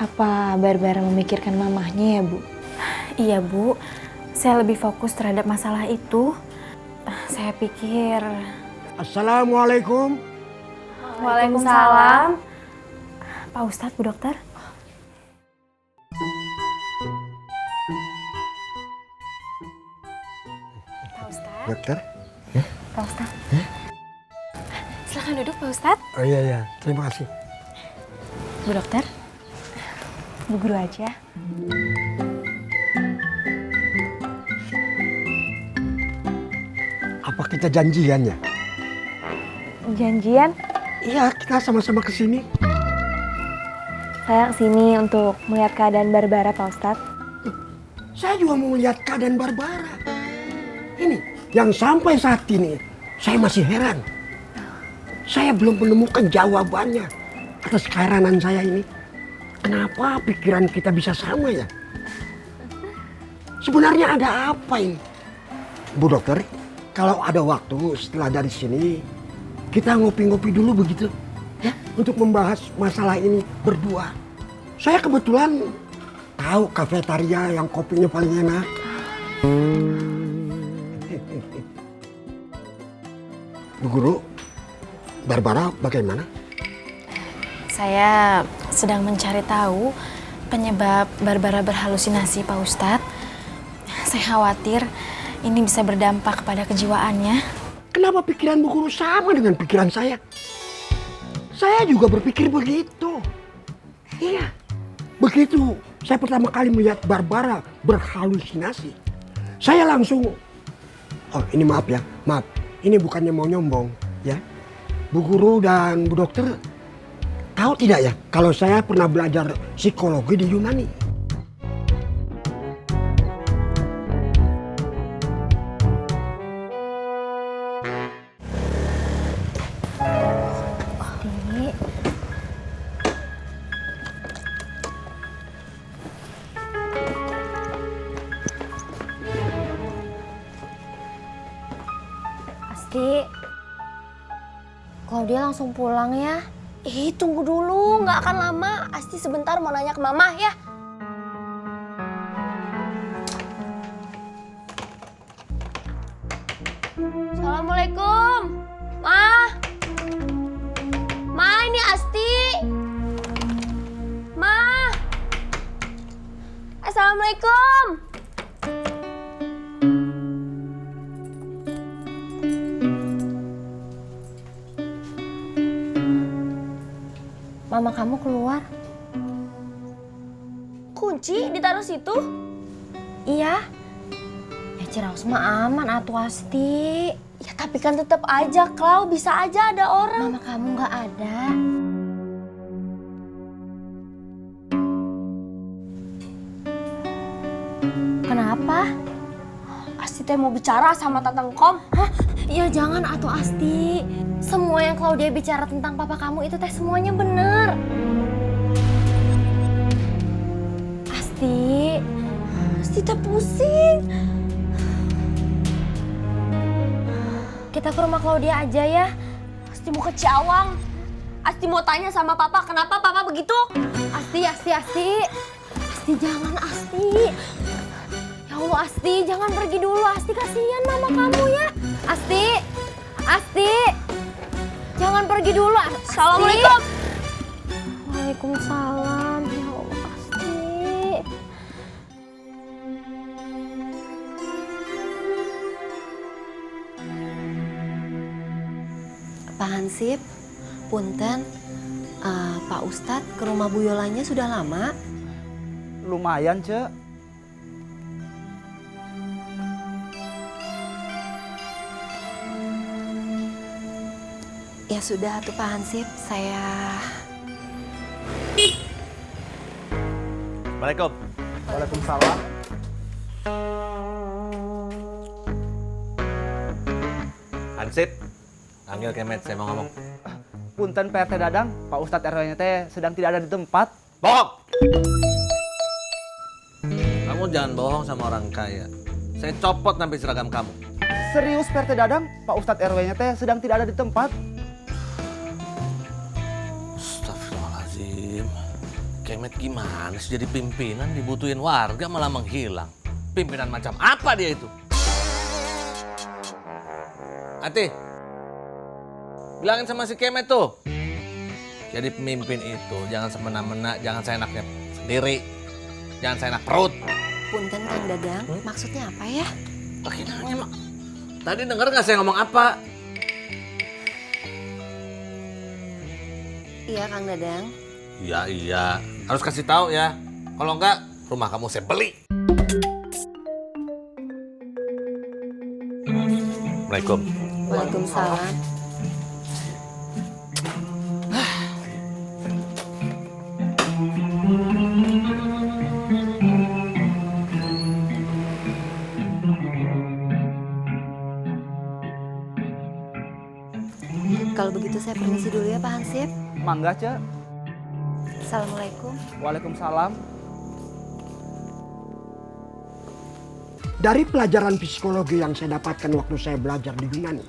Apa Barbara memikirkan mamahnya ya, Bu? Iya, Bu. Saya lebih fokus terhadap masalah itu. Saya pikir... Assalamualaikum. Waalaikumsalam. Pak Ustadz, Bu Dokter. Pak Ustadz. Dokter? Pak Ustadz. Silakan duduk, Pak Ustadz. Oh iya, terima kasih. Bu Dokter. Bu Guru aja. Apa kita janjian ya? Janjian? Iya, kita sama-sama kesini. Saya kesini untuk melihat keadaan Barbara, Pak Ustadz. Saya juga mau lihat keadaan Barbara. Ini, yang sampai saat ini, saya masih heran. Saya belum menemukan jawabannya atas keheranan saya ini. Kenapa pikiran kita bisa sama ya? Sebenarnya ada apa ini? Bu Dokter, kalau ada waktu setelah dari sini, kita ngopi-ngopi dulu begitu. Ya, untuk membahas masalah ini berdua. Saya kebetulan tahu kafetaria yang kopinya paling enak. Bu Guru, Barbara bagaimana? Saya sedang mencari tahu penyebab Barbara berhalusinasi, Pak Ustadz. Saya khawatir ini bisa berdampak kepada kejiwaannya. Kenapa pikiran Bu Guru sama dengan pikiran saya? Saya juga berpikir begitu. Iya, begitu saya pertama kali melihat Barbara berhalusinasi, saya langsung, oh ini maaf ya, maaf. Ini bukannya mau nyombong, ya. Bu Guru dan Bu Dokter tahu tidak ya kalau saya pernah belajar psikologi di Yunani. Asti, Claudia langsung pulang ya. Tunggu dulu, nggak akan lama. Asti sebentar mau nanya ke Mama ya. Assalamualaikum, Ma. Ma, ini Asti. Ma. Assalamualaikum. Mama kamu keluar. Kunci ditaruh situ? Iya. Ya Ciraus mah aman atuh Asti. Ya tapi kan tetap aja, Klau. Bisa aja ada orang. Mama kamu nggak ada. Kenapa? Asti teh mau bicara sama Tatang Kom. Hah? Ya jangan atuh Asti. Semua yang Claudia bicara tentang papa kamu itu teh semuanya bener. Asti teh pusing. Kita ke rumah Claudia aja ya. Asti mau ke Ciawang. Asti mau tanya sama papa kenapa papa begitu. Asti jangan Asti. Ya Allah Asti jangan pergi dulu Asti, kasihan mama kamu ya. Asti. Jangan pergi dulu. Assalamualaikum. Waalaikumsalam. Ya Allah Asti. Pak Hansip, punten, Pak Ustadz ke rumah Bu Yolanya sudah lama? Lumayan, Cek. Ya sudah tuh Pak Hansip, saya... Assalamualaikum. Waalaikumsalam. Hansip, panggil Kemet, saya mau ngomong. Punten PRT Dadang, Pak Ustadz RW-nya teh sedang tidak ada di tempat. Bohong! Kamu jangan bohong sama orang kaya. Saya copot nanti seragam kamu. Serius PRT Dadang, Pak Ustadz RW-nya teh sedang tidak ada di tempat. Kemet gimana sih jadi pimpinan dibutuhin warga malah menghilang. Pimpinan macam apa dia itu? Ati, bilangin sama si Kemet tuh. Jadi pemimpin itu jangan semena-mena, jangan seenaknya sendiri. Jangan seenak perut. Punten Kang Dadang, maksudnya apa ya? Pakai nanya, Mak. Tadi denger nggak saya ngomong apa? Iya Kang Dadang. Iya. Harus kasih tahu ya. Kalau enggak, rumah kamu saya beli. Assalamualaikum. Waalaikumsalam. Kalau begitu saya permisi dulu ya Pak Hansip. Mangga, Ce. Assalamualaikum. Waalaikumsalam. Dari pelajaran psikologi yang saya dapatkan waktu saya belajar di Yunani.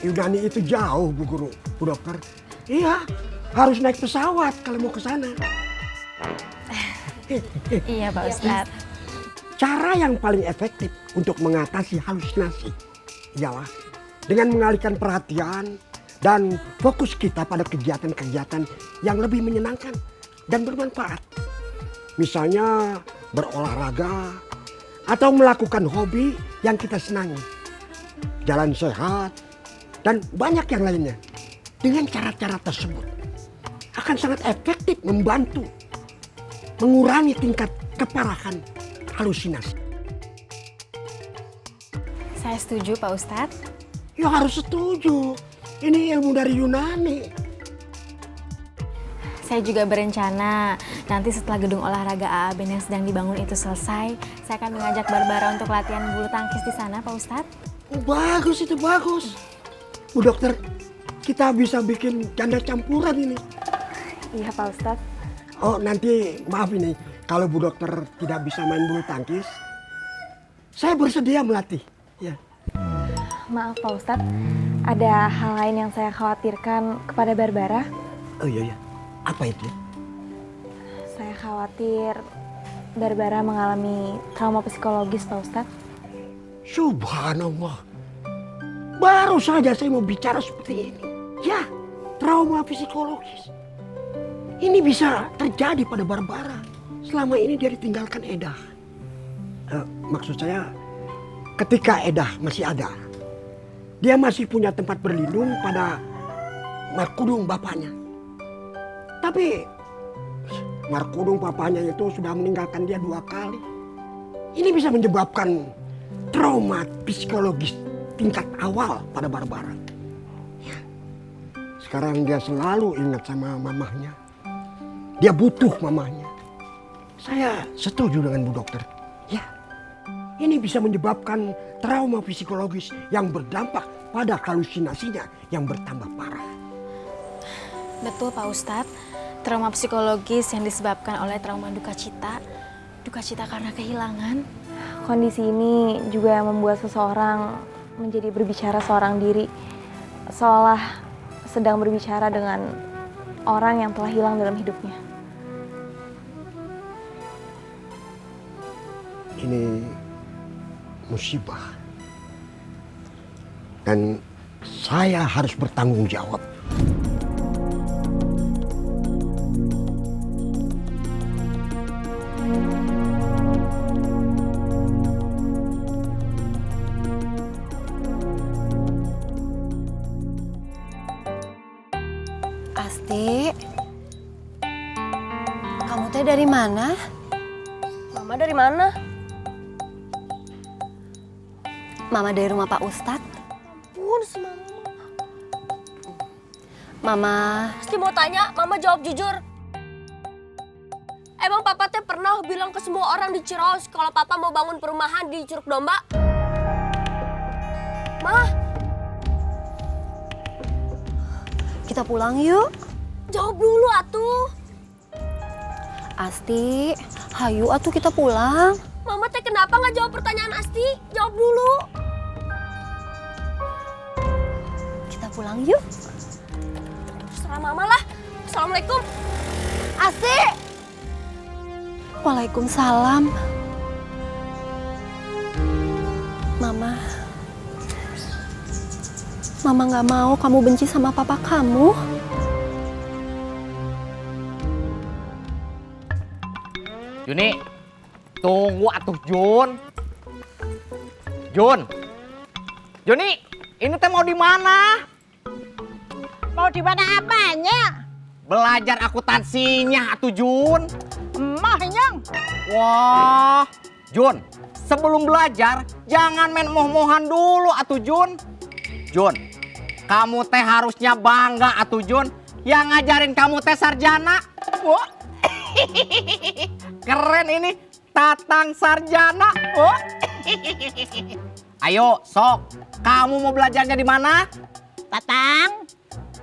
Yunani itu jauh, Bu Guru, Bu Dokter. Iya, harus naik pesawat kalau mau ke sana. Iya Pak Ustadz. Cara yang paling efektif untuk mengatasi halusinasi ialah dengan mengalihkan perhatian dan fokus kita pada kegiatan-kegiatan yang lebih menyenangkan dan bermanfaat. Misalnya berolahraga atau melakukan hobi yang kita senangi. Jalan sehat dan banyak yang lainnya. Dengan cara-cara tersebut akan sangat efektif membantu mengurangi tingkat keparahan halusinasi. Saya setuju Pak Ustadz. Ya harus setuju. Ini ilmu dari Yunani. Saya juga berencana nanti setelah gedung olahraga AABN yang sedang dibangun itu selesai, saya akan mengajak Barbara untuk latihan bulu tangkis di sana, Pak Ustadz. Oh, bagus itu, bagus. Bu Dokter, kita bisa bikin ganda campuran ini. Iya Pak Ustadz. Oh, nanti maaf ini, kalau Bu Dokter tidak bisa main bulu tangkis, saya bersedia melatih. Ya. Maaf Pak Ustadz, ada hal lain yang saya khawatirkan kepada Barbara. Oh iya. Apa itu? Saya khawatir Barbara mengalami trauma psikologis Pak Ustadz. Subhanallah. Baru saja saya mau bicara seperti ini. Ya, trauma psikologis. Ini bisa terjadi pada Barbara. Selama ini dia ditinggalkan Edah. Maksud saya, ketika Edah masih ada, dia masih punya tempat berlindung pada Markudung bapaknya. Tapi Markudung bapaknya itu sudah meninggalkan dia 2 kali. Ini bisa menyebabkan trauma psikologis tingkat awal pada Barbara. Ya. Sekarang dia selalu ingat sama mamahnya. Dia butuh mamahnya. Saya setuju dengan Bu Dokter. Ya. Ini bisa menyebabkan trauma psikologis yang berdampak pada halusinasinya yang bertambah parah. Betul Pak Ustadz, trauma psikologis yang disebabkan oleh trauma duka cita karena kehilangan. Kondisi ini juga yang membuat seseorang menjadi berbicara seorang diri, seolah sedang berbicara dengan orang yang telah hilang dalam hidupnya. Ini musibah. Dan saya harus bertanggung jawab. Asti, kamu teh dari mana? Mama dari mana? Mama dari rumah Pak Ustadz. Pun si Mama. Mama, Pasti mau tanya, Mama jawab jujur. Emang Papa teh pernah bilang ke semua orang di Ciraos kalau Papa mau bangun perumahan di Curug Domba? Mah, kita pulang yuk. jawab dulu atuh. Asti, hayu atuh kita pulang. Mama teh kenapa nggak jawab pertanyaan Asti? Jawab dulu. Kita pulang yuk. Terserah Mama lah. Assalamualaikum. Asti. Waalaikumsalam. Mama nggak mau kamu benci sama papa kamu. Juni, tunggu atuh Jun. Jun. Juni, ini teh mau di mana? Mau di mana apanya? Belajar akuntansinya atuh Jun. Emahnya. Wah, Jun, sebelum belajar jangan main moh-mohan dulu atuh Jun. Jun, kamu teh harusnya bangga atuh Jun. Yang ngajarin kamu teh sarjana. Wah. Keren ini, Tatang Sarjana. Oh. Ayo, sok. Kamu mau belajarnya di mana? Tatang,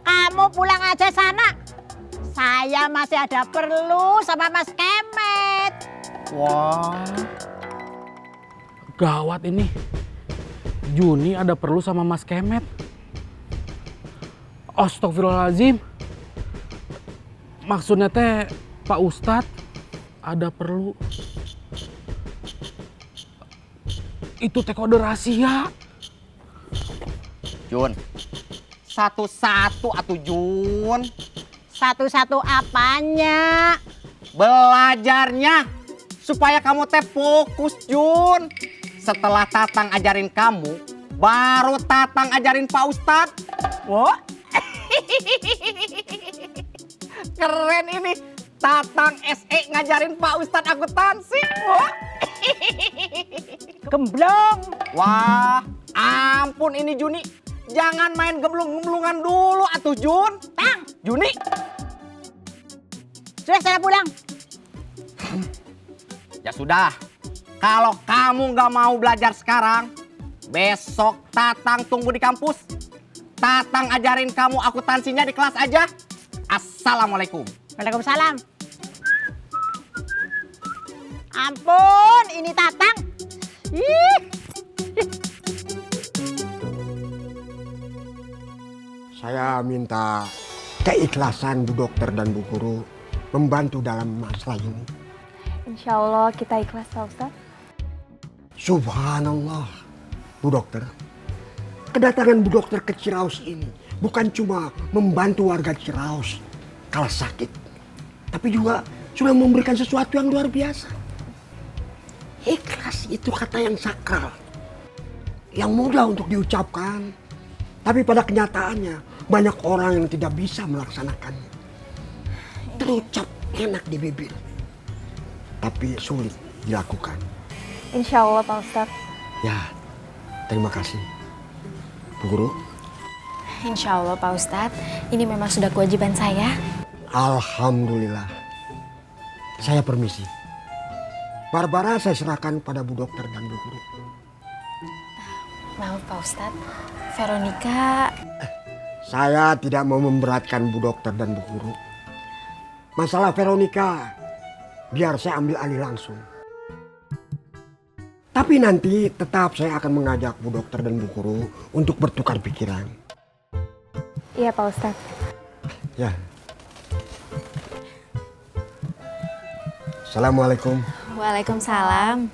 kamu pulang aja sana. Saya masih ada perlu sama Mas Kemet. Wah. Gawat ini. Juni ada perlu sama Mas Kemet. Astagfirullahaladzim. Maksudnya teh Pak Ustadz ada perlu. Itu teh kode rahasia. Jun, satu-satu atuh Jun. Satu-satu apanya? Belajarnya supaya kamu teh fokus Jun. Setelah Tatang ajarin kamu, baru Tatang ajarin Pak Ustadz. Wah. Keren ini. Tatang SE ngajarin Pak Ustadz akuntansi. Wah. Gemblong. Wah, ampun ini Juni. Jangan main gemblung-gemblungan dulu atuh Jun. Tang, Juni. sudah saya pulang. Ya sudah. Kalau kamu nggak mau belajar sekarang, besok Tatang tunggu di kampus. Tatang ajarin kamu akuntansinya di kelas aja. Assalamualaikum. Waalaikumsalam. Ampun, ini Tatang. Ih. Saya minta keikhlasan Bu Dokter dan Bu Guru membantu dalam masalah ini. Insya Allah kita ikhlas Pak Ustadz. Subhanallah, Bu Dokter. Kedatangan Bu Dokter ke Ciraus ini bukan cuma membantu warga Ciraus kalah sakit, tapi juga sudah memberikan sesuatu yang luar biasa. Ikhlas itu kata yang sakral, yang mudah untuk diucapkan, tapi pada kenyataannya banyak orang yang tidak bisa melaksanakannya. Terucap enak di bibir, tapi sulit dilakukan. Insya Allah Pak Ustadz. Ya, terima kasih. Bu Guru. Insya Allah Pak Ustadz, ini memang sudah kewajiban saya. Alhamdulillah. Saya permisi. Barbara saya serahkan pada Bu Dokter dan Bu Guru. Maaf Pak Ustadz, Veronica. Saya tidak mau memberatkan Bu Dokter dan Bu Guru. Masalah Veronica, biar saya ambil alih langsung. Tapi nanti tetap saya akan mengajak Bu Dokter dan Bu Guru untuk bertukar pikiran. Iya Pak Ustadz. Ya. Assalamualaikum. Waalaikumsalam.